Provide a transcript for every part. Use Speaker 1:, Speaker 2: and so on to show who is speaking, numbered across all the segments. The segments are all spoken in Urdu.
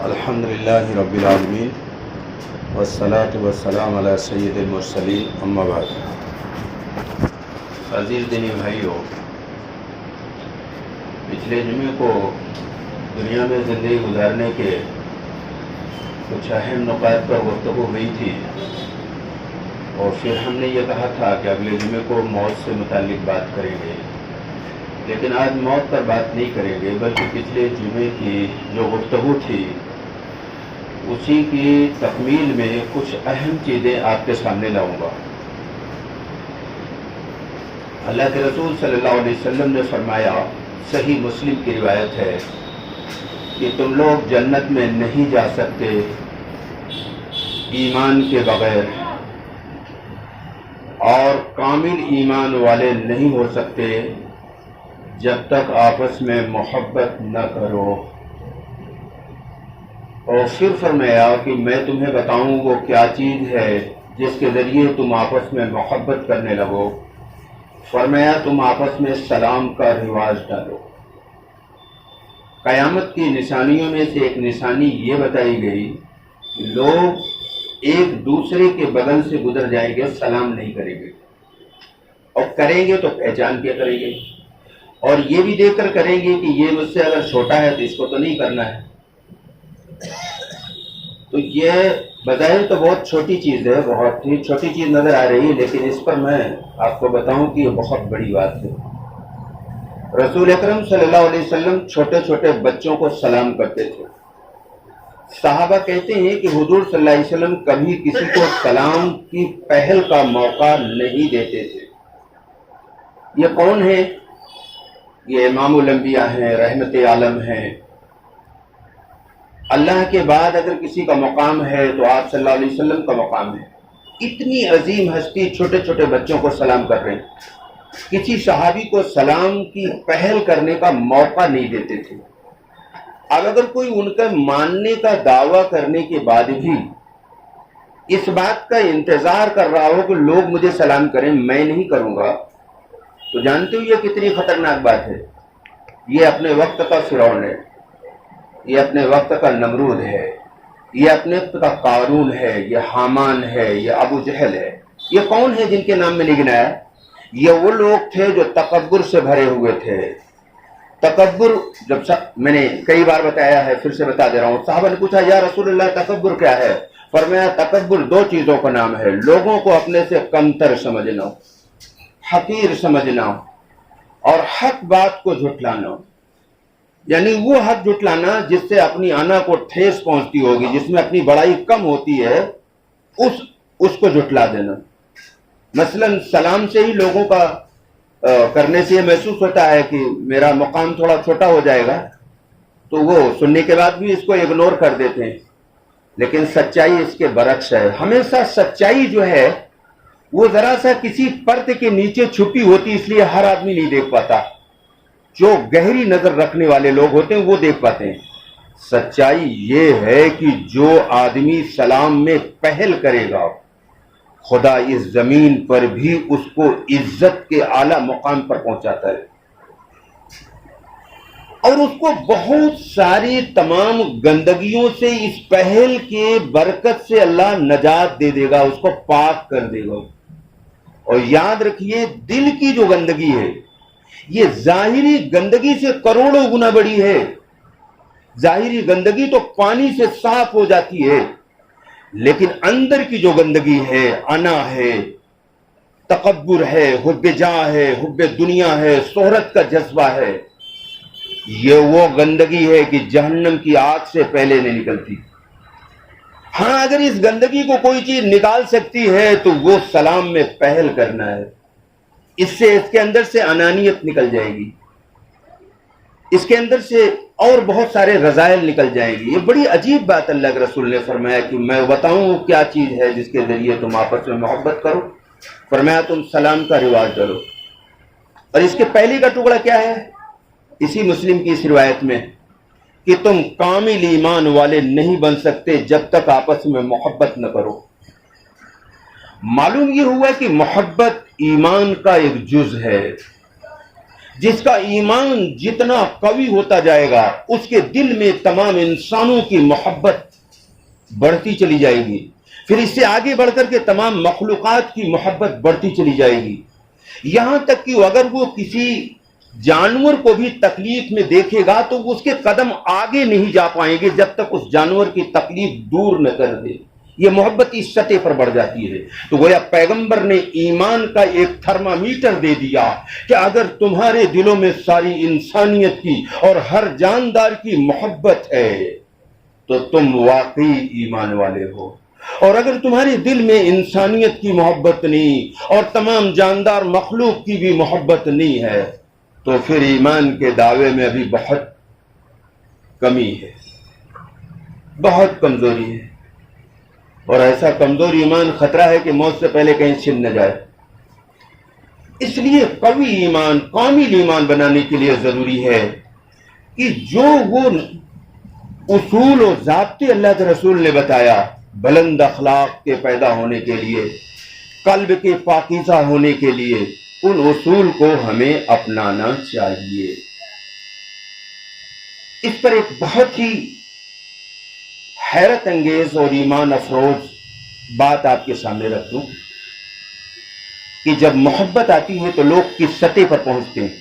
Speaker 1: الحمدللہ رب العالمین والصلاة والسلام علی سید المرسلین اما بعد۔ عزیز دینی بھائیو، پچھلے جمعے کو دنیا میں زندگی گزارنے کے کچھ اہم نکات پر گفتگو ہوئی تھی، اور پھر ہم نے یہ کہا تھا کہ اگلے جمعے کو موت سے متعلق بات کریں گے، لیکن آج موت پر بات نہیں کریں گے، بلکہ پچھلے جمعے کی جو گفتگو تھی اسی کی تکمیل میں کچھ اہم چیزیں آپ کے سامنے لاؤں گا۔ اللہ کے رسول صلی اللہ علیہ وسلم نے فرمایا، صحیح مسلم کی روایت ہے کہ تم لوگ جنت میں نہیں جا سکتے ایمان کے بغیر، اور کامل ایمان والے نہیں ہو سکتے جب تک آپس میں محبت نہ کرو۔ اور پھر فرمایا کہ میں تمہیں بتاؤں وہ کیا چیز ہے جس کے ذریعے تم آپس میں محبت کرنے لگو۔ فرمایا تم آپس میں سلام کا رواج ڈالو۔ قیامت کی نشانیوں میں سے ایک نشانی یہ بتائی گئی کہ لوگ ایک دوسرے کے بغل سے گزر جائیں گے، سلام نہیں کریں گے، اور کریں گے تو پہچان کے کریں گے، اور یہ بھی دیکھ کر کریں گے کہ یہ مجھ سے اگر چھوٹا ہے تو اس کو تو نہیں کرنا ہے۔ تو یہ بظاہر تو بہت چھوٹی چیز ہے، بہت ہی چھوٹی چیز نظر آ رہی ہے، لیکن اس پر میں آپ کو بتاؤں کہ یہ بہت بڑی بات ہے۔ رسول اکرم صلی اللہ علیہ وسلم چھوٹے چھوٹے بچوں کو سلام کرتے تھے۔ صحابہ کہتے ہیں کہ حضور صلی اللہ علیہ وسلم کبھی کسی کو سلام کی پہل کا موقع نہیں دیتے تھے۔ یہ کون ہے؟ یہ امام الانبیاء ہیں، رحمت عالم ہیں۔ اللہ کے بعد اگر کسی کا مقام ہے تو آپ صلی اللہ علیہ وسلم کا مقام ہے۔ اتنی عظیم ہستی چھوٹے چھوٹے بچوں کو سلام کر رہے ہیں، کسی صحابی کو سلام کی پہل کرنے کا موقع نہیں دیتے تھے۔ اب اگر کوئی ان کا ماننے کا دعویٰ کرنے کے بعد بھی اس بات کا انتظار کر رہا ہو کہ لوگ مجھے سلام کریں، میں نہیں کروں گا، تو جانتے ہو یہ کتنی خطرناک بات ہے۔ یہ اپنے وقت کا فرعون ہے، یہ اپنے وقت کا نمرود ہے، یہ اپنے وقت کا قارون ہے، یہ حامان ہے، یہ ابو جہل ہے۔ یہ کون ہے جن کے نام میں نہیں گنایا؟ یہ وہ لوگ تھے جو تکبر سے بھرے ہوئے تھے۔ تکبر میں نے کئی بار بتایا ہے، پھر سے بتا دے رہا ہوں۔ صحابہ نے پوچھا یا رسول اللہ تکبر کیا ہے؟ فرمایا تکبر دو چیزوں کا نام ہے، لوگوں کو اپنے سے کمتر سمجھنا، حقیر سمجھنا، اور حق بات کو جھٹلانا۔ یعنی وہ حق جھٹلانا جس سے اپنی انا کو ٹھیس پہنچتی ہوگی، جس میں اپنی بڑائی کم ہوتی ہے، اس کو جھٹلا دینا۔ مثلا سلام سے ہی لوگوں کا کرنے سے یہ محسوس ہوتا ہے کہ میرا مقام تھوڑا چھوٹا ہو جائے گا، تو وہ سننے کے بعد بھی اس کو اگنور کر دیتے ہیں، لیکن سچائی اس کے برعکس ہے۔ ہمیشہ سچائی جو ہے وہ ذرا سا کسی پرت کے نیچے چھپی ہوتی، اس لیے ہر آدمی نہیں دیکھ پاتا۔ جو گہری نظر رکھنے والے لوگ ہوتے ہیں وہ دیکھ پاتے ہیں۔ سچائی یہ ہے کہ جو آدمی سلام میں پہل کرے گا، خدا اس زمین پر بھی اس کو عزت کے اعلیٰ مقام پر پہنچاتا ہے، اور اس کو بہت ساری تمام گندگیوں سے اس پہل کے برکت سے اللہ نجات دے دے گا، اس کو پاک کر دے گا۔ اور یاد رکھیے دل کی جو گندگی ہے یہ ظاہری گندگی سے کروڑوں گنا بڑی ہے۔ ظاہری گندگی تو پانی سے صاف ہو جاتی ہے، لیکن اندر کی جو گندگی ہے، انا ہے، تکبر ہے، حب جاہ ہے، حب دنیا ہے، شہرت کا جذبہ ہے، یہ وہ گندگی ہے کہ جہنم کی آگ سے پہلے نہیں نکلتی۔ ہاں اگر اس گندگی کو کوئی چیز نکال سکتی ہے تو وہ سلام میں پہل کرنا ہے۔ اس کے اندر سے انانیت نکل جائے گی، اس کے اندر سے اور بہت سارے رذائل نکل جائیں گی۔ یہ بڑی عجیب بات اللہ کے رسول نے فرمایا کہ میں بتاؤں کیا چیز ہے جس کے ذریعے تم آپس میں محبت کرو۔ فرمایا تم سلام کا رواج ڈالو۔ اور اس کے پہلے کا ٹکڑا کیا ہے؟ اسی مسلم کی اس روایت میں کہ تم کامل ایمان والے نہیں بن سکتے جب تک آپس میں محبت نہ کرو۔ معلوم یہ ہوا کہ محبت ایمان کا ایک جز ہے، جس کا ایمان جتنا قوی ہوتا جائے گا اس کے دل میں تمام انسانوں کی محبت بڑھتی چلی جائے گی، پھر اس سے آگے بڑھ کر کے تمام مخلوقات کی محبت بڑھتی چلی جائے گی، یہاں تک کہ اگر وہ کسی جانور کو بھی تکلیف میں دیکھے گا تو اس کے قدم آگے نہیں جا پائیں گے جب تک اس جانور کی تکلیف دور نہ کر دے۔ یہ محبت اس سطح پر بڑھ جاتی ہے۔ تو گویا پیغمبر نے ایمان کا ایک تھرمامیٹر دے دیا کہ اگر تمہارے دلوں میں ساری انسانیت کی اور ہر جاندار کی محبت ہے تو تم واقعی ایمان والے ہو، اور اگر تمہارے دل میں انسانیت کی محبت نہیں اور تمام جاندار مخلوق کی بھی محبت نہیں ہے تو پھر ایمان کے دعوے میں ابھی بہت کمی ہے، بہت کمزوری ہے، اور ایسا کمزور ایمان خطرہ ہے کہ موت سے پہلے کہیں چھن نہ جائے۔ اس لیے قوی ایمان، کامل ایمان بنانے کے لیے ضروری ہے کہ جو وہ اصول و ضابطے اللہ کے رسول نے بتایا بلند اخلاق کے پیدا ہونے کے لیے، قلب کے پاکیزہ ہونے کے لیے، ان اصول کو ہمیں اپنانا چاہیے۔ اس پر ایک بہت ہی حیرت انگیز اور ایمان افروز بات آپ کے سامنے رکھ دوں کہ جب محبت آتی ہے تو لوگ کس سطح پر پہنچتے ہیں،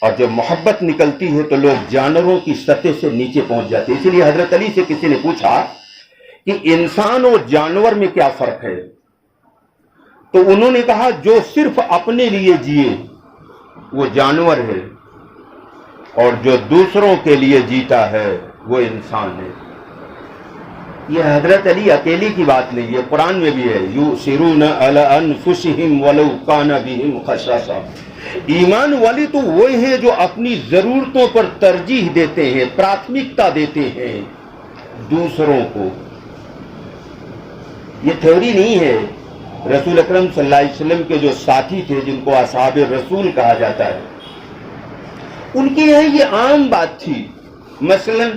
Speaker 1: اور جب محبت نکلتی ہے تو لوگ جانوروں کی سطح سے نیچے پہنچ جاتے ہیں۔ اسی لیے حضرت علی سے کسی نے پوچھا کہ انسان اور جانور میں کیا فرق ہے، تو انہوں نے کہا جو صرف اپنے لیے جیے وہ جانور ہے، اور جو دوسروں کے لیے جیتا ہے وہ انسان ہے۔ یہ حضرت علی اکیلی کی بات نہیں ہے، قرآن میں بھی ہے، یؤثرون علی انفسہم ولو کان بہم خصاصہ۔ ایمان والی تو وہ ہیں جو اپنی ضرورتوں پر ترجیح دیتے ہیں، پراتھمکتا دیتے ہیں دوسروں کو۔ یہ تھیوری نہیں ہے۔ رسول اکرم صلی اللہ علیہ وسلم کے جو ساتھی تھے جن کو اصحاب رسول کہا جاتا ہے، ان کے یہاں یہ عام بات تھی۔ مثلا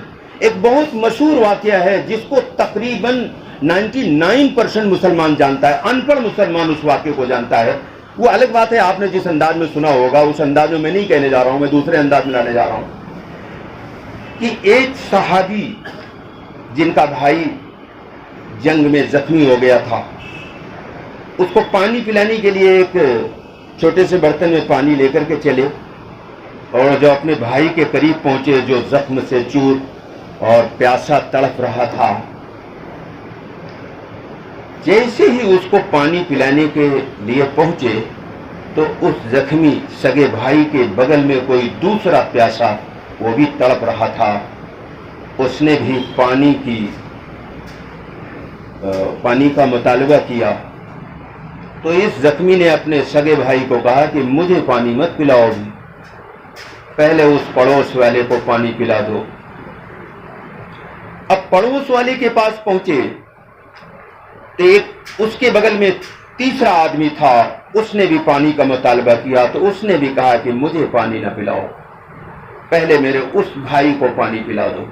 Speaker 1: ایک بہت مشہور واقعہ ہے جس کو تقریباً 99% مسلمان جانتا ہے، ان پڑھ مسلمان اس واقعے کو جانتا ہے۔ وہ الگ بات ہے آپ نے جس انداز میں سنا ہوگا اس انداز میں نہیں کہنے جا رہا ہوں، میں دوسرے انداز میں لانے جا رہا ہوں کہ ایک صحابی جن کا بھائی جنگ میں زخمی ہو گیا تھا، اس کو پانی پلانے کے لیے ایک چھوٹے سے برتن میں پانی لے کر کے چلے، اور جو اپنے بھائی کے قریب پہنچے جو زخم سے چور اور پیاسا تڑپ رہا تھا، جیسے ہی اس کو پانی پلانے کے لیے پہنچے تو اس زخمی سگے بھائی کے بغل میں کوئی دوسرا پیاسا وہ بھی تڑپ رہا تھا، اس نے بھی پانی کا مطالبہ کیا۔ تو اس زخمی نے اپنے سگے بھائی کو کہا کہ مجھے پانی مت پلاؤ، پہلے اس پڑوس والے کو پانی پلا دو۔ اب پڑوس والے کے پاس پہنچے تو ایک اس کے بغل میں تیسرا آدمی تھا، اس نے بھی پانی کا مطالبہ کیا، تو اس نے بھی کہا کہ مجھے پانی نہ پلاؤ، پہلے میرے اس بھائی کو پانی پلا دو۔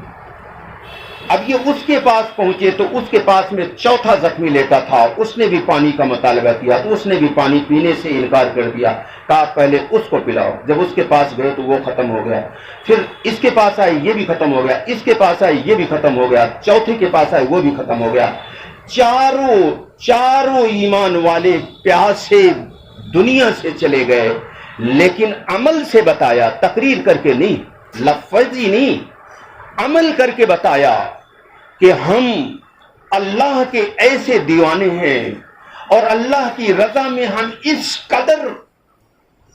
Speaker 1: اب یہ اس کے پاس پہنچے تو اس کے پاس میں چوتھا زخمی لیتا تھا، اس نے بھی پانی کا مطالبہ کیا تو اس نے بھی پانی پینے سے انکار کر دیا، کہا پہلے اس کو پلاؤ۔ جب اس کے پاس گئے تو وہ ختم ہو گیا، پھر اس کے پاس آئے یہ بھی ختم ہو گیا، اس کے پاس آئے یہ بھی ختم ہو گیا، چوتھے کے پاس آئے وہ بھی ختم ہو گیا۔ چاروں ایمان والے پیاسے دنیا سے چلے گئے، لیکن عمل سے بتایا، تقریر کر کے نہیں، لفظی نہیں، عمل کر کے بتایا کہ ہم اللہ کے ایسے دیوانے ہیں اور اللہ کی رضا میں ہم اس قدر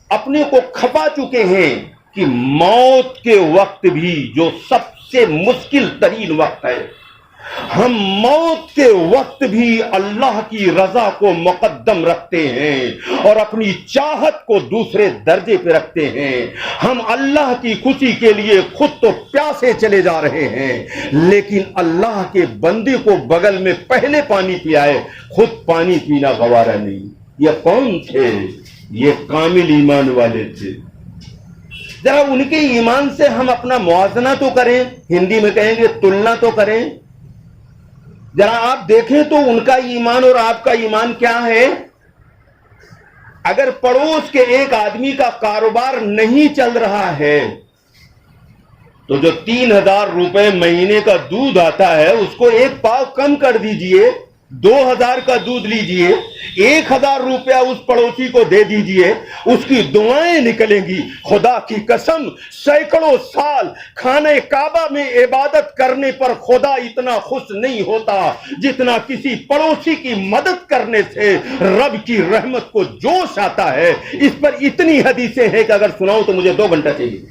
Speaker 1: اپنے کو کھپا چکے ہیں کہ موت کے وقت بھی جو سب سے مشکل ترین وقت ہے، ہم موت کے وقت بھی اللہ کی رضا کو مقدم رکھتے ہیں اور اپنی چاہت کو دوسرے درجے پہ رکھتے ہیں۔ ہم اللہ کی خوشی کے لیے خود تو پیاسے چلے جا رہے ہیں، لیکن اللہ کے بندے کو بغل میں پہلے پانی پلائے، خود پانی پینا گوارا نہیں۔ یہ کون تھے؟ یہ کامل ایمان والے تھے۔ ذرا ان کے ایمان سے ہم اپنا موازنہ تو کریں، ہندی میں کہیں گے تلنا تو کریں، ذرا آپ دیکھیں تو ان کا ایمان اور آپ کا ایمان کیا ہے۔ اگر پڑوس کے ایک آدمی کا کاروبار نہیں چل رہا ہے تو جو 3,000 روپے مہینے کا دودھ آتا ہے اس کو 1 پاؤ کم کر دیجئے، 2,000 کا دودھ لیجئے، 1,000 روپیہ اس پڑوسی کو دے دیجئے، اس کی دعائیں نکلیں گی۔ خدا کی قسم سینکڑوں سال خانہ کعبہ میں عبادت کرنے پر خدا اتنا خوش نہیں ہوتا جتنا کسی پڑوسی کی مدد کرنے سے رب کی رحمت کو جوش آتا ہے۔ اس پر اتنی حدیثیں ہیں کہ اگر سناؤں تو مجھے 2 گھنٹہ چاہیے،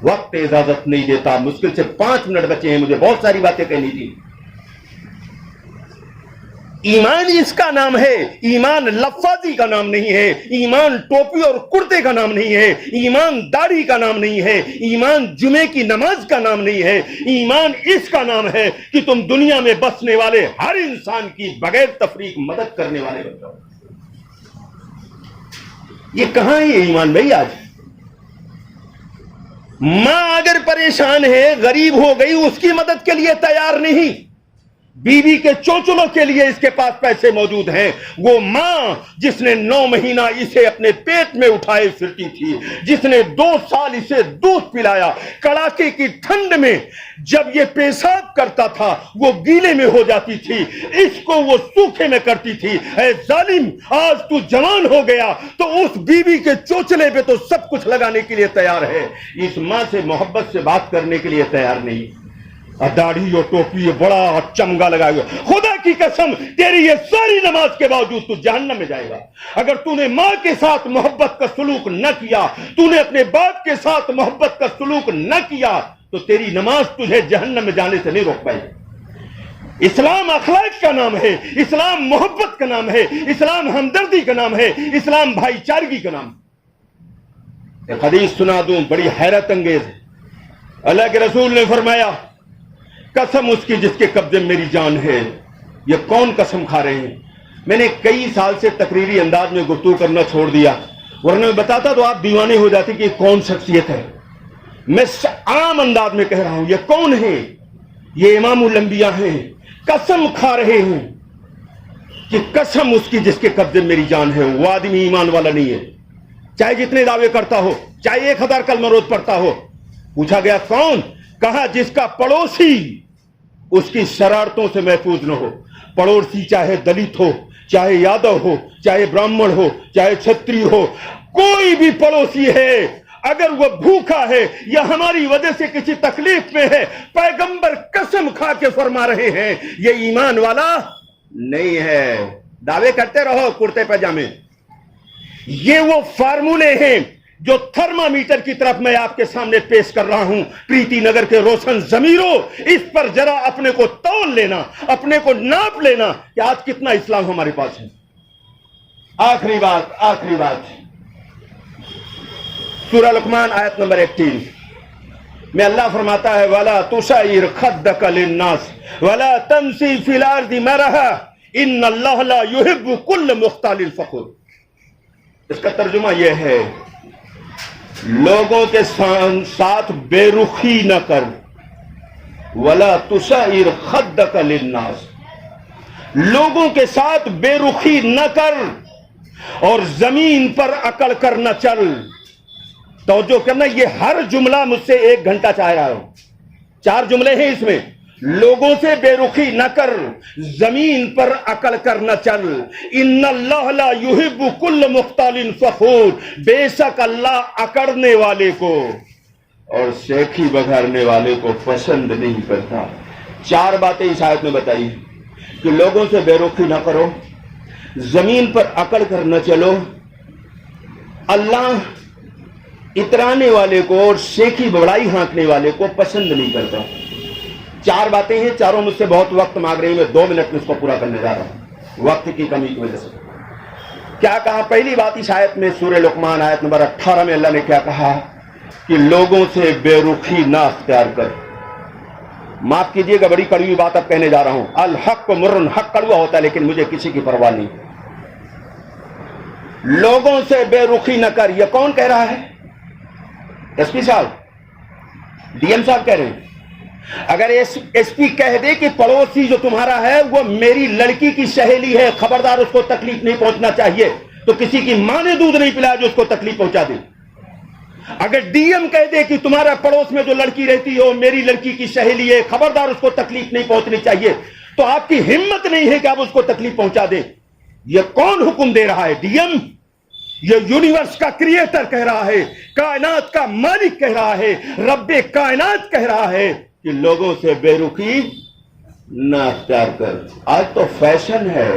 Speaker 1: وقت اجازت نہیں دیتا۔ مشکل سے 5 منٹ بچے ہیں، مجھے بہت ساری باتیں کہنی تھی۔ ایمان اس کا نام ہے، ایمان لفاظی کا نام نہیں ہے، ایمان ٹوپی اور کرتے کا نام نہیں ہے، ایمان داڑھی کا نام نہیں ہے، ایمان جمعے کی نماز کا نام نہیں ہے، ایمان اس کا نام ہے کہ تم دنیا میں بسنے والے ہر انسان کی بغیر تفریق مدد کرنے والے بن جاؤ۔ یہ کہاں ہے یہ ایمان بھائی؟ آج ماں اگر پریشان ہے، غریب ہو گئی، اس کی مدد کے لیے تیار نہیں، بیوی کے چوچلوں کے لیے اس کے پاس پیسے موجود ہیں۔ وہ ماں جس نے 9 مہینہ اسے اپنے پیٹ میں اٹھائے پھرتی تھی، جس نے 2 سال اسے دودھ پلایا، کڑاکے کی ٹھنڈ میں جب یہ پیشاب کرتا تھا وہ گیلے میں ہو جاتی تھی، اس کو وہ سوکھے میں کرتی تھی۔ اے ظالم، آج تو جوان ہو گیا تو اس بیوی کے چوچلے پہ تو سب کچھ لگانے کے لیے تیار ہے، اس ماں سے محبت سے بات کرنے کے لیے تیار نہیں۔ داڑھی اور ٹوپی بڑا چمگا لگائے گا، خدا کی قسم تیری یہ ساری نماز کے باوجود تو جہنم میں جائے گا۔ اگر تو نے ماں کے ساتھ محبت کا سلوک نہ کیا، تو نے اپنے باپ کے ساتھ محبت کا سلوک نہ کیا، تو تیری نماز تجھے جہنم میں جانے سے نہیں روک پائے گی۔ اسلام اخلاق کا نام ہے، اسلام محبت کا نام ہے، اسلام ہمدردی کا نام ہے، اسلام بھائی چارگی کا نام ہے۔ ایک حدیث سنا دوں، بڑی حیرت انگیز ہے۔ اللہ کے رسول نے فرمایا، قسم اس کی جس کے قبضے میں میری جان ہے۔ یہ کون قسم کھا رہے ہیں؟ میں نے کئی سال سے تقریری انداز میں گفتگو کرنا چھوڑ دیا، ورنہ میں بتاتا تو آپ دیوانے ہو جاتے کہ یہ کون شخصیت ہے۔ میں عام انداز میں کہہ رہا ہوں، یہ کون ہے؟ یہ امام الانبیاء ہیں، قسم کھا رہے ہیں کہ قسم اس کی جس کے قبضے میں میری جان ہے، وہ آدمی ایمان والا نہیں ہے، چاہے جتنے دعوے کرتا ہو، چاہے 1000 کلمہ روز پڑھتا ہو۔ پوچھا گیا کون؟ کہا جس کا پڑوسی اس کی شرارتوں سے محفوظ نہ ہو۔ پڑوسی چاہے دلت ہو، چاہے یادو ہو، چاہے برہمن ہو، چاہے چھتری ہو، کوئی بھی پڑوسی ہے، اگر وہ بھوکا ہے یا ہماری وجہ سے کسی تکلیف میں ہے، پیغمبر قسم کھا کے فرما رہے ہیں یہ ایمان والا نہیں ہے۔ دعوے کرتے رہو کرتے پاجامے، یہ وہ فارمولے ہیں جو تھرمامیٹر کی طرف میں آپ کے سامنے پیش کر رہا ہوں۔ پریتی نگر کے روشن ضمیروں، اس پر ذرا اپنے کو تول لینا، اپنے کو ناپ لینا کہ آج کتنا اسلام ہمارے پاس ہے۔ آخری بات سورہ لقمان آیت نمبر 18 میں اللہ فرماتا ہے وَلَا تُسَعِّرْ خَدَّكَ لِلنَّاسِ وَلَا تَمْشِ فِي الْأَرْضِ مَرَحًا إِنَّ اللَّهَ لَا يُحِبُّ كُلَّ مُخْتَالٍ فَخُورٍ۔ اس کا ترجمہ یہ ہے، لوگوں کے ساتھ بے رخی نہ کر، وَلَا تُسَعِّرْ خَدَّكَ لِلنَّاسِ، لوگوں کے ساتھ بے رخی نہ کر اور زمین پر اکڑ کر نہ چل۔ توجہ کرنا، یہ ہر جملہ مجھ سے 1 گھنٹہ چاہ رہا ہوں، 4 جملے ہیں اس میں۔ لوگوں سے بے رخی نہ کر، زمین پر اکڑ کر نہ چل، ان اللہ لا یحب کل مختال فخور، بے شک اللہ اکڑنے والے کو اور سیکھی بگھارنے والے کو پسند نہیں کرتا۔ 4 باتیں اس آیت میں بتائی کہ لوگوں سے بے رخی نہ کرو، زمین پر اکڑ کر نہ چلو، اللہ اترانے والے کو اور سیکھی بڑائی ہانکنے والے کو پسند نہیں کرتا۔ 4 باتیں ہیں، چاروں مجھ سے بہت وقت مانگ رہی ہیں، میں 2 منٹ میں اس کو پورا کرنے جا رہا ہوں وقت کی کمی کی وجہ سے۔ کیا کہا؟ پہلی بات اس آیت میں سورہ لقمان آیت نمبر 18 میں اللہ نے کیا کہا کہ لوگوں سے بے رخی نہ اختیار کر۔ معاف کیجئے گا، بڑی کڑوی بات اب کہنے جا رہا ہوں۔ الحق مرن، حق کڑوا ہوتا ہے لیکن مجھے کسی کی پرواہ نہیں۔ لوگوں سے بے رخی نہ کر، یہ کون کہہ رہا ہے؟ ایس پی صاحب، ڈی ایم صاحب کہہ رہے ہیں۔ اگر ایس پی کہہ دے کہ پڑوسی جو تمہارا ہے وہ میری لڑکی کی سہیلی ہے، خبردار اس کو تکلیف نہیں پہنچنا چاہیے، تو کسی کی ماں نے دودھ نہیں پلایا جو اس کو تکلیف پہنچا دے. اگر ڈی ایم کہہ دے کہ تمہارا پڑوس میں جو لڑکی رہتی ہو میری لڑکی کی سہیلی ہے, خبردار اس کو تکلیف نہیں پہنچنی چاہیے, تو آپ کی ہمت نہیں ہے کہ آپ اس کو تکلیف پہنچا دیں. یہ کون حکم دے رہا ہے؟ ڈی ایم. یہ یونیورس کا کریٹر کہہ رہا ہے, کائنات کا مالک کہہ رہا ہے, رب کائنات کہہ رہا ہے کہ لوگوں سے بے رخی نہ اختیار کر. آج تو فیشن ہے,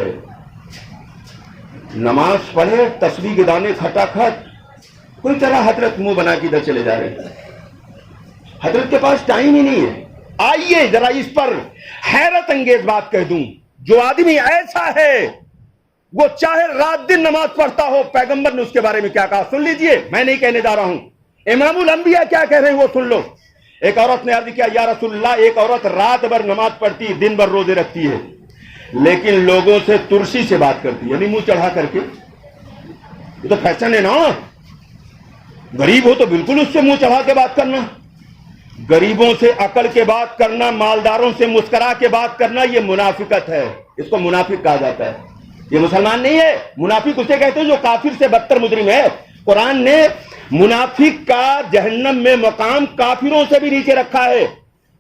Speaker 1: نماز پڑھے تسبیح کے دانے کھٹاکھٹ, کوئی طرح حضرت منہ بنا کے ادھر چلے جا رہے ہیں. حضرت کے پاس ٹائم ہی نہیں ہے. آئیے ذرا اس پر حیرت انگیز بات کہہ دوں. جو آدمی ایسا ہے وہ چاہے رات دن نماز پڑھتا ہو, پیغمبر نے اس کے بارے میں کیا کہا سن لیجئے, میں نہیں کہنے جا رہا ہوں, امام الانبیاء کیا کہہ رہے ہیں وہ سن لو. ایک عورت نے عرض کیا یا رسول اللہ, ایک عورت رات بھر نماز پڑھتی دن بھر روزے رکھتی ہے لیکن لوگوں سے ترسی سے بات کرتی ہے, یعنی منہ چڑھا کر کے. یہ تو فیشن ہے نا, غریب ہو تو بالکل اس سے منہ چڑھا کے بات کرنا, غریبوں سے عقل کے بات کرنا, مالداروں سے مسکرا کے بات کرنا, یہ منافقت ہے. اس کو منافق کہا جاتا ہے. یہ مسلمان نہیں ہے. منافق اسے کہتے ہیں جو کافر سے بدتر مجرم ہے. قرآن نے منافق کا جہنم میں مقام کافروں سے بھی نیچے رکھا ہے.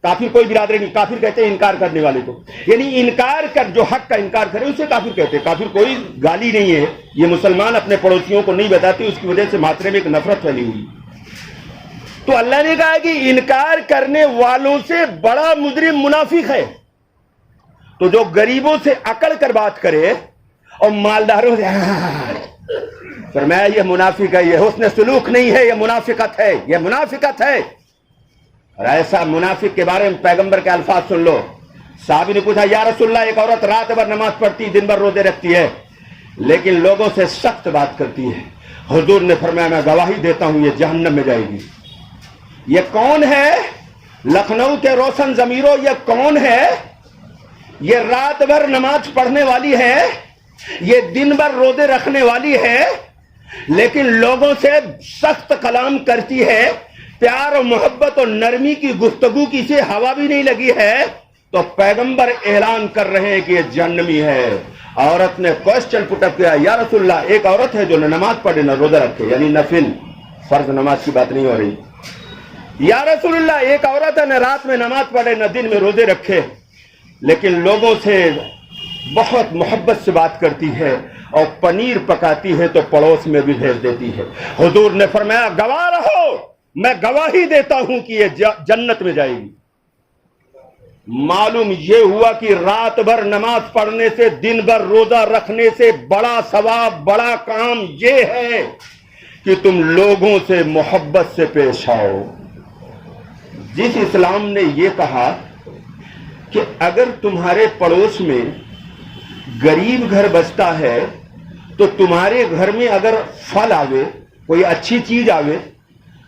Speaker 1: کافر کوئی برادری نہیں, کافر کہتے ہیں انکار کرنے والے کو, یعنی انکار کر جو حق کا انکار کرے اسے کافر کہتے ہیں. کافر کوئی گالی نہیں ہے. یہ مسلمان اپنے پڑوسیوں کو نہیں بتاتے, اس کی وجہ سے معاشرے میں ایک نفرت پھیلی ہوئی. تو اللہ نے کہا کہ انکار کرنے والوں سے بڑا مجرم منافق ہے. تو جو غریبوں سے اکڑ کر بات کرے اور مالداروں سے فرمایا یہ منافق ہے, یہ حسن سلوک نہیں ہے, یہ منافقت ہے, یہ منافقت ہے. اور ایسا منافق کے بارے میں پیغمبر کے الفاظ سن لو. صحابی نے پوچھا یا رسول اللہ, ایک عورت رات بھر نماز پڑھتی دن بھر روزے رکھتی ہے لیکن لوگوں سے سخت بات کرتی ہے. حضور نے فرمایا میں گواہی دیتا ہوں یہ جہنم میں جائے گی. یہ کون ہے؟ لکھنؤ کے روشن ضمیروں, یہ کون ہے؟ یہ رات بھر نماز پڑھنے والی ہے, یہ دن بھر روزے رکھنے والی ہے لیکن لوگوں سے سخت کلام کرتی ہے, پیار و محبت اور نرمی کی گفتگو کی سے ہوا بھی نہیں لگی ہے. تو پیغمبر اعلان کر رہے ہیں کہ یہ جہنمی ہے. عورت نے کوسچن پٹ اپ کیا یا رسول اللہ, ایک عورت ہے جو نہ نماز پڑھے نہ روزہ رکھے, یعنی نفل فرض نماز کی بات نہیں ہو رہی. یا رسول اللہ, ایک عورت ہے نہ رات میں نماز پڑھے نہ دن میں روزے رکھے لیکن لوگوں سے بہت محبت سے بات کرتی ہے اور پنیر پکاتی ہے تو پڑوس میں بھی بھیج دیتی ہے. حضور نے فرمایا گواہ رہو, میں گواہی دیتا ہوں کہ یہ جنت میں جائے گی. معلوم یہ ہوا کہ رات بھر نماز پڑھنے سے دن بھر روزہ رکھنے سے بڑا ثواب, بڑا کام یہ ہے کہ تم لوگوں سے محبت سے پیش آؤ. جس اسلام نے یہ کہا کہ اگر تمہارے پڑوس میں غریب گھر بستا ہے تو تمہارے گھر میں اگر پھل آوے, کوئی اچھی چیز آوے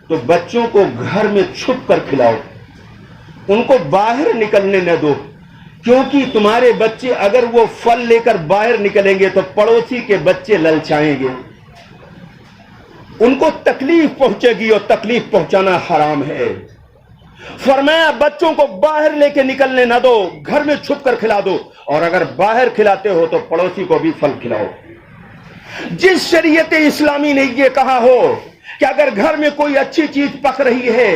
Speaker 1: تو بچوں کو گھر میں چھپ کر کھلاؤ, ان کو باہر نکلنے نہ دو, کیونکہ تمہارے بچے اگر وہ پھل لے کر باہر نکلیں گے تو پڑوسی کے بچے للچائیں گے, ان کو تکلیف پہنچے گی اور تکلیف پہنچانا حرام ہے. فرمایا بچوں کو باہر لے کے نکلنے نہ دو, گھر میں چھپ کر کھلا دو, اور اگر باہر کھلاتے ہو تو پڑوسی کو بھی پھل کھلاؤ. جس شریعت اسلامی نے یہ کہا ہو کہ اگر گھر میں کوئی اچھی چیز پک رہی ہے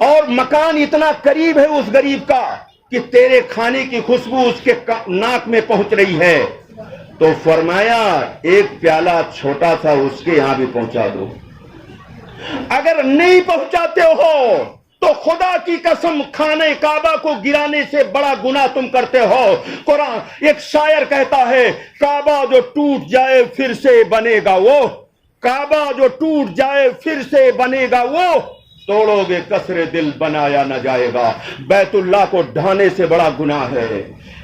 Speaker 1: اور مکان اتنا قریب ہے اس غریب کا کہ تیرے کھانے کی خوشبو اس کے ناک میں پہنچ رہی ہے, تو فرمایا ایک پیالہ چھوٹا سا اس کے یہاں بھی پہنچا دو. اگر نہیں پہنچاتے ہو تو خدا کی قسم خانہ کعبہ کو گرانے سے بڑا گناہ تم کرتے ہو. قرآن ایک شاعر کہتا ہے کعبہ جو ٹوٹ جائے پھر سے بنے گا وہ, کعبہ جو ٹوٹ جائے پھر سے بنے گا وہ, توڑو گے کسر دل بنایا نہ جائے گا. بیت اللہ کو ڈھانے سے بڑا گناہ ہے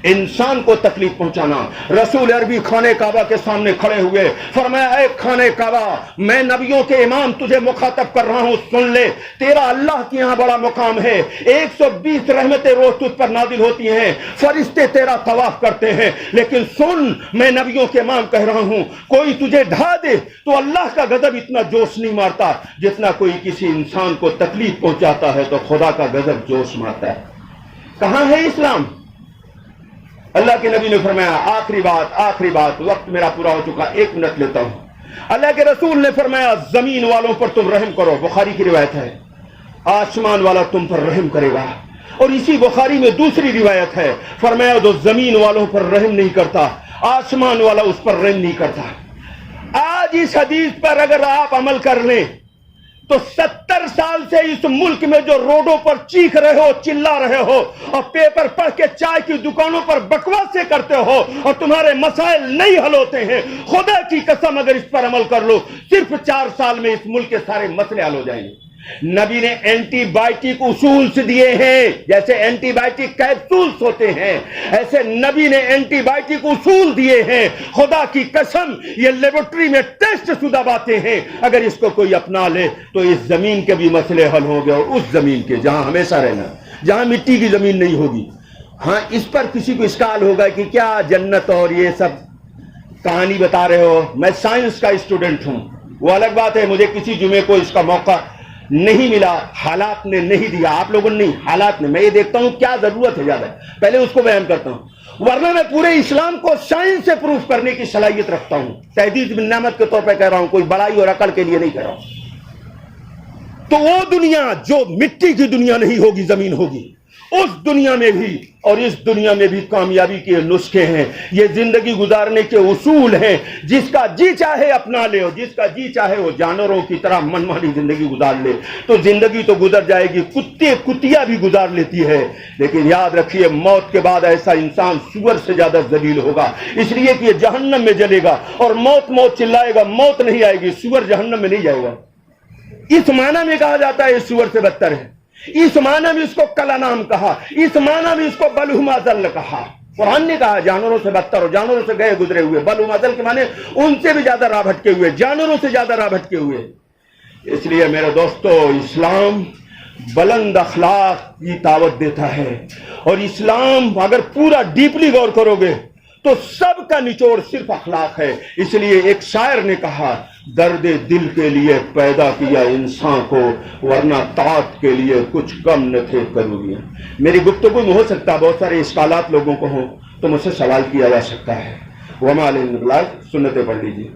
Speaker 1: انسان کو تکلیف پہنچانا. رسول عربی خانہ کعبہ کے سامنے کھڑے ہوئے, فرمایا اے خانہ کعبہ, میں نبیوں کے امام تجھے مخاطب کر رہا ہوں, سن لے, تیرا اللہ کے یہاں بڑا مقام ہے, 120 رحمتیں روز تجھ پر نازل ہوتی ہیں, فرشتے تیرا طواف کرتے ہیں, لیکن سن میں نبیوں کے امام کہہ رہا ہوں, کوئی تجھے ڈھا دے تو اللہ کا غضب اتنا جوش نہیں مارتا جتنا کوئی کسی انسان کو تکلیف پہنچاتا ہے تو خدا کا غضب جوش مارتا ہے. کہاں ہے اسلام؟ اللہ کے نبی نے فرمایا آخری بات، وقت میرا پورا ہو چکا، 1 منٹ لیتا ہوں. اللہ کے رسول نے فرمایا زمین والوں پر تم رحم کرو، بخاری کی روایت ہے، آسمان والا تم پر رحم کرے گا. اور اسی بخاری میں دوسری روایت ہے، فرمایا جو زمین والوں پر رحم نہیں کرتا آسمان والا اس پر رحم نہیں کرتا. آج اس حدیث پر اگر آپ عمل کر لیں تو 70 سال سے اس ملک میں جو روڈوں پر چیخ رہے ہو، چلا رہے ہو اور پیپر پڑھ کے چائے کی دکانوں پر بکواسیں کرتے ہو اور تمہارے مسائل نہیں حل ہوتے ہیں، خدا کی قسم اگر اس پر عمل کر لو صرف 4 سال میں اس ملک کے سارے مسئلے حل ہو جائیں گے. نبی نے اینٹی بائیوٹک اصولس دیے ہیں، جیسے اینٹی بائیوٹک کیپسولس ہوتے ہیں ایسے نبی نے اینٹی بائیوٹک اصول دیے ہیں. خدا کی قسم یہ لیبورٹری میں ٹیسٹ شدہ باتیں ہیں، اگر اس کو کوئی اپنا لے تو اس زمین کے بھی مسئلے حل ہوں گے، اور اس زمین کے جہاں ہمیشہ رہنا، جہاں مٹی کی زمین نہیں ہوگی. ہاں اس پر کسی کو اشکال ہوگا کہ کیا جنت اور یہ سب کہانی بتا رہے ہو. میں سائنس کا اسٹوڈنٹ ہوں، وہ الگ بات ہے، مجھے کسی جمعے کو اس کا موقع نہیں ملا، حالات نے نہیں دیا، آپ لوگوں نے نہیں، حالات نے. میں یہ دیکھتا ہوں کیا ضرورت ہے زیادہ، پہلے اس کو بیان کرتا ہوں، ورنہ میں پورے اسلام کو سائنس سے پروف کرنے کی صلاحیت رکھتا ہوں. تحدید بن نعمت کے طور پہ کہہ رہا ہوں، کوئی بڑائی اور عقل کے لیے نہیں کہہ رہا ہوں. تو وہ دنیا جو مٹی کی دنیا نہیں ہوگی، زمین ہوگی، اس دنیا میں بھی اور اس دنیا میں بھی کامیابی کے نسخے ہیں، یہ زندگی گزارنے کے اصول ہیں. جس کا جی چاہے اپنا لے اور جس کا جی چاہے وہ جانوروں کی طرح منمانی زندگی گزار لے تو زندگی تو گزر جائے گی، کتیا بھی گزار لیتی ہے. لیکن یاد رکھیے موت کے بعد ایسا انسان سور سے زیادہ ذلیل ہوگا، اس لیے کہ یہ جہنم میں جلے گا اور موت چلائے گا، موت نہیں آئے گی، سور جہنم میں نہیں جائے گا. اس معنی میں کہا جاتا ہے سور سے بدتر ہے، اس معنی میں اس کو کلا نام کہا، اس معنی میں اس کو بلہم اضل کہا. قرآن نے کہا جانوروں سے بدتر ہو، جانوروں سے گئے گزرے ہوئے. بلہم اضل کے معنی ان سے بھی زیادہ راہ بھٹکے ہوئے، جانوروں سے زیادہ راہ بھٹکے ہوئے. اس لیے میرے دوستو اسلام بلند اخلاق کی دعوت دیتا ہے، اور اسلام اگر پورا ڈیپلی غور کرو گے تو سب کا نچوڑ صرف اخلاق ہے. اس لیے ایک شاعر نے کہا درد دل کے لیے پیدا کیا انسان کو، ورنہ طاعت کے لیے کچھ کم نہ تھے ضروریاں. میری گفتگو میں ہو سکتا ہے بہت سارے اشکالات لوگوں کو ہوں تو مجھ سے سوال کیا جا سکتا ہے. وما علینا الا البلاغ، سنتیں پڑھ لیجیے.